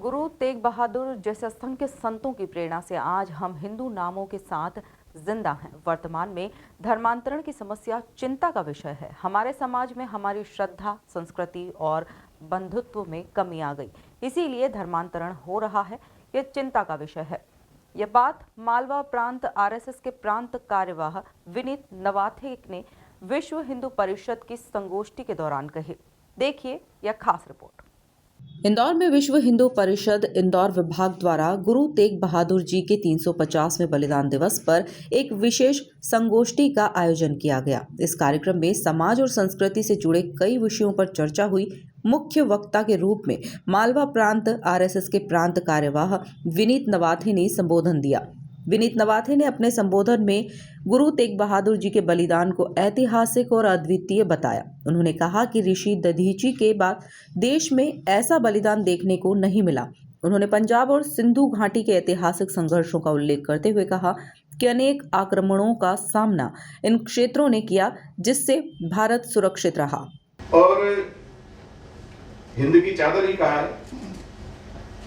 गुरु तेग बहादुर जैसे असंख्य संतों की प्रेरणा से आज हम हिंदू नामों के साथ जिंदा हैं। वर्तमान में धर्मांतरण की समस्या चिंता का विषय है। हमारे समाज में हमारी श्रद्धा, संस्कृति और बंधुत्व में कमी आ गई, इसीलिए धर्मांतरण हो रहा है। यह चिंता का विषय है। यह बात मालवा प्रांत आरएसएस के प्रांत कार्यवाह विनीत नवाथे ने विश्व हिंदू परिषद की संगोष्ठी के दौरान कही। देखिए यह खास रिपोर्ट। इंदौर में विश्व हिंदू परिषद इंदौर विभाग द्वारा गुरु तेग बहादुर जी के 350वें बलिदान दिवस पर एक विशेष संगोष्ठी का आयोजन किया गया। इस कार्यक्रम में समाज और संस्कृति से जुड़े कई विषयों पर चर्चा हुई। मुख्य वक्ता के रूप में मालवा प्रांत आरएसएस के प्रांत कार्यवाह विनीत नवाथे ने संबोधन दिया। विनीत नवाथे ने अपने संबोधन में गुरु तेग बहादुर जी के बलिदान को ऐतिहासिक और अद्वितीय बताया। उन्होंने कहा कि ऋषि दधीची के बाद देश में ऐसा बलिदान देखने को नहीं मिला। उन्होंने पंजाब और सिंधु घाटी के ऐतिहासिक संघर्षों का उल्लेख करते हुए कहा कि अनेक आक्रमणों का सामना इन क्षेत्रों ने किया, जिससे भारत सुरक्षित रहा। और हिंद की चादर ही कहा है।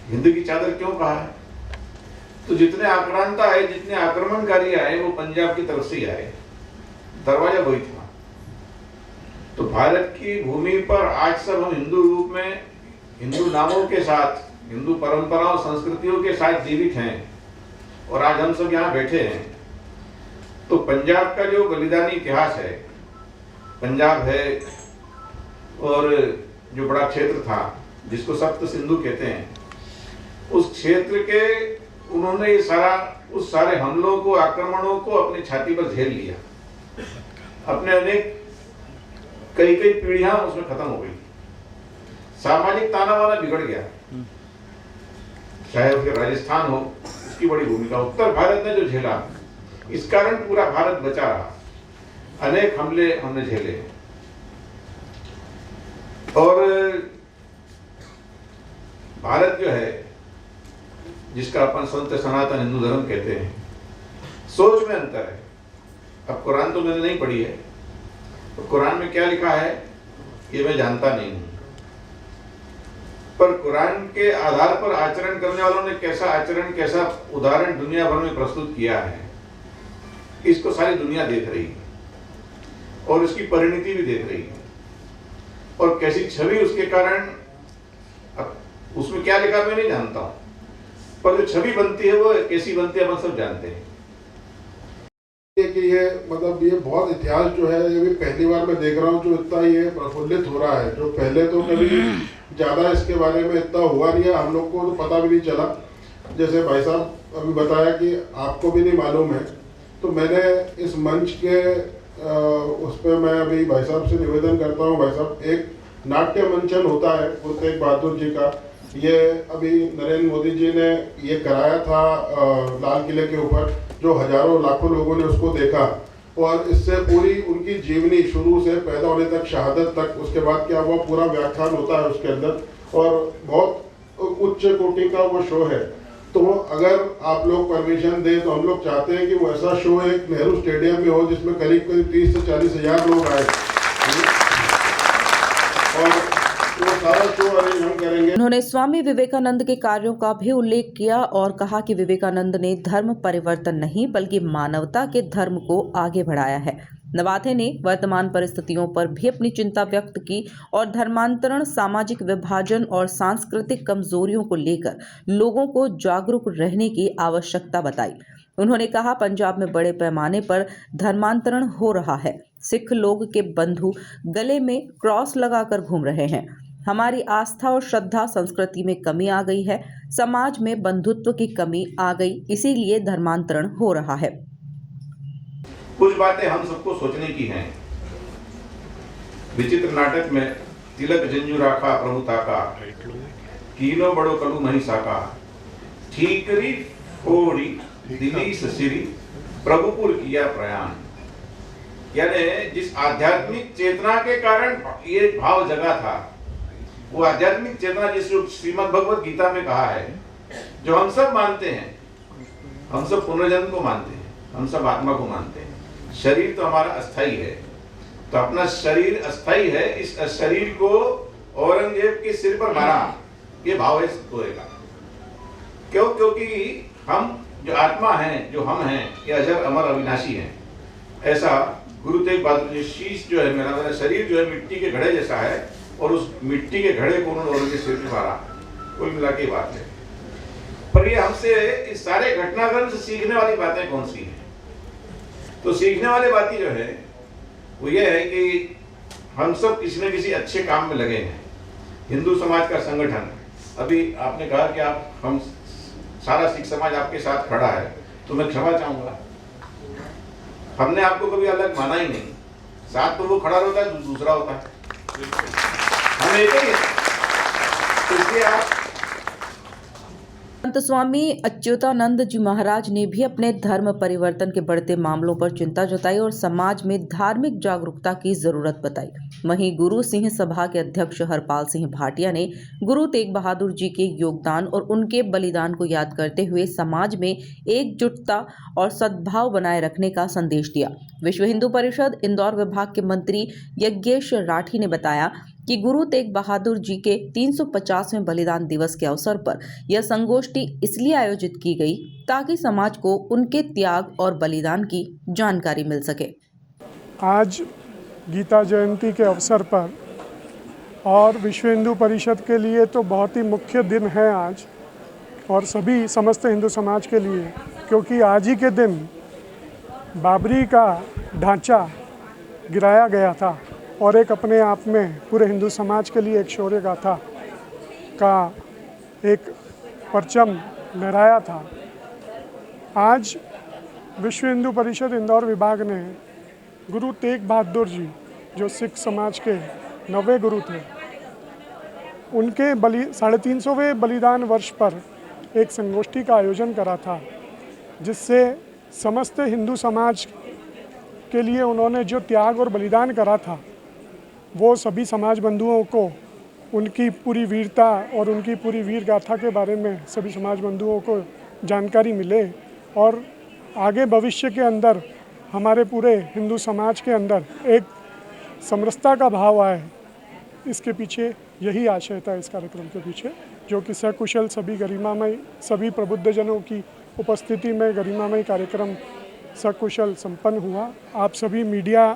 हिंद की चादर क्यों कहा है? तो जितने आक्रांता है, जितने आक्रमणकारी आए, वो पंजाब की तरफ से ही आए। दरवाजा वही था। तो भारत की भूमि पर आज सब हम हिंदू रूप में, हिंदू नामों के साथ, हिंदू परंपराओं संस्कृतियों के साथ जीवित हैं और आज हम सब यहाँ बैठे हैं। तो पंजाब का जो बलिदानी इतिहास है, पंजाब है और जो बड़ा क्षेत्र था जिसको सप्त सिंधु कहते हैं, उस क्षेत्र के उन्होंने ये सारा, उस सारे हमलों को, आक्रमणों को अपनी छाती पर झेल लिया। अपने अनेक कई पीढ़ियां उसमें खत्म हो गई। सामाजिक ताना बाना बिगड़ गया। चाहे उसके राजस्थान हो, उसकी बड़ी भूमिका। उत्तर भारत ने जो झेला, इस कारण पूरा भारत बचा रहा। अनेक हमले हमने झेले और भारत जो है, जिसका अपन संत सनातन हिंदू धर्म कहते हैं, सोच में अंतर है। अब कुरान तो मैंने नहीं पढ़ी है, तो कुरान में क्या लिखा है ये मैं जानता नहीं हूं, पर कुरान के आधार पर आचरण करने वालों ने कैसा आचरण, कैसा उदाहरण दुनिया भर में प्रस्तुत किया है, इसको सारी दुनिया देख रही है और इसकी परिणति भी देख रही है। और कैसी छवि उसके कारण, अब उसमें क्या लिखा मैं नहीं जानता हूं, पर जो छवि बनती है वो कैसी बनती है अपन सब जानते हैं। कि ये मतलब ये बहुत इतिहास जो है, ये भी पहली बार मैं देख रहा हूँ जो इतना ये प्रफुल्लित हो रहा है। जो पहले तो कभी ज़्यादा इसके बारे में इतना हुआ नहीं है, हम लोग को तो पता भी नहीं चला। जैसे भाई साहब अभी बताया कि आपको भी नहीं मालूम है, तो मैंने इस मंच के उस पर मैं अभी भाई साहब से निवेदन करता हूँ। भाई साहब, एक नाट्य मंचन होता है गुरु तेग बहादुर जी का, ये अभी नरेंद्र मोदी जी ने ये कराया था लाल किले के ऊपर, जो हजारों लाखों लोगों ने उसको देखा और इससे पूरी उनकी जीवनी शुरू से पैदा होने तक, शहादत तक, उसके बाद क्या हुआ, पूरा व्याख्यान होता है उसके अंदर और बहुत उच्च कोटि का वो शो है। तो अगर आप लोग परमिशन दें तो हम लोग चाहते हैं कि वो ऐसा शो एक नेहरू स्टेडियम में हो जिसमें करीब 30 से 40 हजार लोग आए और उन्होंने स्वामी विवेकानंद के कार्यों का भी उल्लेख किया और कहा कि विवेकानंद ने धर्म परिवर्तन नहीं बल्कि मानवता के धर्म को आगे बढ़ाया है। नवाथे ने वर्तमान परिस्थितियों पर भी अपनी चिंता व्यक्त की और धर्मांतरण, सामाजिक विभाजन और सांस्कृतिक कमजोरियों को लेकर लोगों को जागरूक रहने की आवश्यकता बताई। उन्होंने कहा, पंजाब में बड़े पैमाने पर धर्मांतरण हो रहा है। सिख लोग के बंधु गले में क्रॉस लगाकर घूम रहे हैं। हमारी आस्था और श्रद्धा, संस्कृति में कमी आ गई है। समाज में बंधुत्व की कमी आ गई, इसीलिए धर्मांतरण हो रहा है। कुछ बातें हम सबको सोचने की हैं। विचित्र नाटक में तिलक जंजू राखा प्रभु ताका, कीनो बड़ो कलू नहीं साका, ठीकरी फोड़ी दिली ससिरी, प्रभुपुर किया प्रयाण। यानी जिस आध्यात्मिक चेतना के कारण ये भाव जगा था, वो आध्यात्मिक चेतना जिस श्रीमद् भगवत गीता में कहा है, जो हम सब मानते हैं, हम सब पुनर्जन्म को मानते हैं, हम सब आत्मा को मानते हैं। शरीर तो हमारा अस्थाई है, तो अपना शरीर अस्थाई है, इस शरीर को औरंगजेब के सिर पर मारा, ये भाव है होएगा। कि हम जो आत्मा हैं, जो हम हैं, ये अजर अमर अविनाशी हैं। ऐसा गुरु तेग बहादुर जी शीश जो है, मेरा शरीर जो है मिट्टी के घड़े जैसा है, और उस मिट्टी के घड़े को उन्होंने उनके सिर पे मारा। कुल मिला के बात है। पर ये हमसे इस सारे घटनाक्रम से सीखने वाली बातें कौन सी हैं? तो सीखने वाली बातें जो है वो ये है कि हम सब किसी न किसी अच्छे काम में लगे हैं। हिंदू समाज का संगठन, अभी आपने कहा कि हम सारा सिख समाज आपके साथ खड़ा है, तो मैं क्षमा चाहूंगा, हमने आपको कभी अलग माना ही नहीं। साथ तो वो खड़ा होता है, दूसरा होता है, हम एक ही हैं। तो इसलिए आप संत स्वामी अच्युतानंद जी महाराज ने भी अपने धर्म परिवर्तन के बढ़ते मामलों पर चिंता जताई और समाज में धार्मिक जागरूकता की जरूरत बताई। वहीं गुरु सिंह सभा के अध्यक्ष हरपाल सिंह भाटिया ने गुरु तेग बहादुर जी के योगदान और उनके बलिदान को याद करते हुए समाज में एकजुटता और सद्भाव बनाए रखने का संदेश दिया। विश्व हिंदू परिषद इंदौर विभाग के मंत्री यज्ञेश राठी ने बताया कि गुरु तेग बहादुर जी के 350वें बलिदान दिवस के अवसर पर यह संगोष्ठी इसलिए आयोजित की गई ताकि समाज को उनके त्याग और बलिदान की जानकारी मिल सके। आज गीता जयंती के अवसर पर और विश्व हिंदू परिषद के लिए तो बहुत ही मुख्य दिन है आज, और सभी समस्त हिंदू समाज के लिए, क्योंकि आज ही के दिन बाबरी का ढांचा गिराया गया था और एक अपने आप में पूरे हिंदू समाज के लिए एक शौर्य गाथा का एक परचम लहराया था। आज विश्व हिंदू परिषद इंदौर विभाग ने गुरु तेग बहादुर जी, जो सिख समाज के 9वें गुरु थे, उनके 350वें बलिदान वर्ष पर एक संगोष्ठी का आयोजन करा था, जिससे समस्त हिंदू समाज के लिए उन्होंने जो त्याग और बलिदान करा था वो सभी समाज बंधुओं को उनकी पूरी वीरता और उनकी पूरी वीर गाथा के बारे में सभी समाज बंधुओं को जानकारी मिले, और आगे भविष्य के अंदर हमारे पूरे हिंदू समाज के अंदर एक समरसता का भाव आए। इसके पीछे यही आशय था, इस कार्यक्रम के पीछे, जो कि सकुशल सभी गरिमामय सभी प्रबुद्धजनों की उपस्थिति में गरिमामय कार्यक्रम सकुशल संपन्न हुआ। आप सभी मीडिया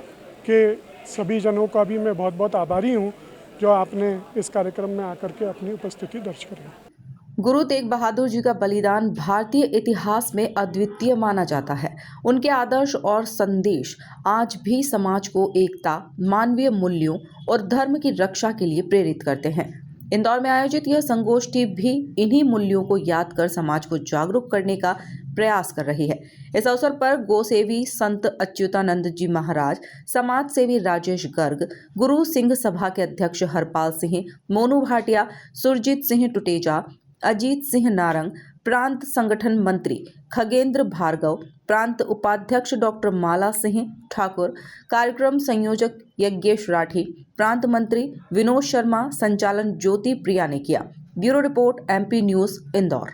के सभी जनों का भी मैं बहुत बहुत आभारी हूँ जो आपने इस कार्यक्रम में आकर के अपनी उपस्थिति दर्ज करी। गुरु तेग बहादुर जी का बलिदान भारतीय इतिहास में अद्वितीय माना जाता है। उनके आदर्श और संदेश आज भी समाज को एकता, मानवीय मूल्यों और धर्म की रक्षा के लिए प्रेरित करते हैं। इंदौर में आयोजित यह संगोष्ठी भी इन्हीं मूल्यों को याद कर समाज को जागरूक करने का प्रयास कर रही है। इस अवसर पर गोसेवी संत अच्युतानंद जी महाराज, समाज सेवी राजेश गर्ग, गुरु सिंह सभा के अध्यक्ष हरपाल सिंह, मोनू भाटिया, सुरजीत सिंह टुटेजा, अजीत सिंह नारंग, प्रांत संगठन मंत्री खगेंद्र भार्गव, प्रांत उपाध्यक्ष डॉक्टर माला सिंह ठाकुर, कार्यक्रम संयोजक यज्ञेश राठी, प्रांत मंत्री विनोद शर्मा, संचालन ज्योति प्रिया ने किया। Bureau report MP news Indore.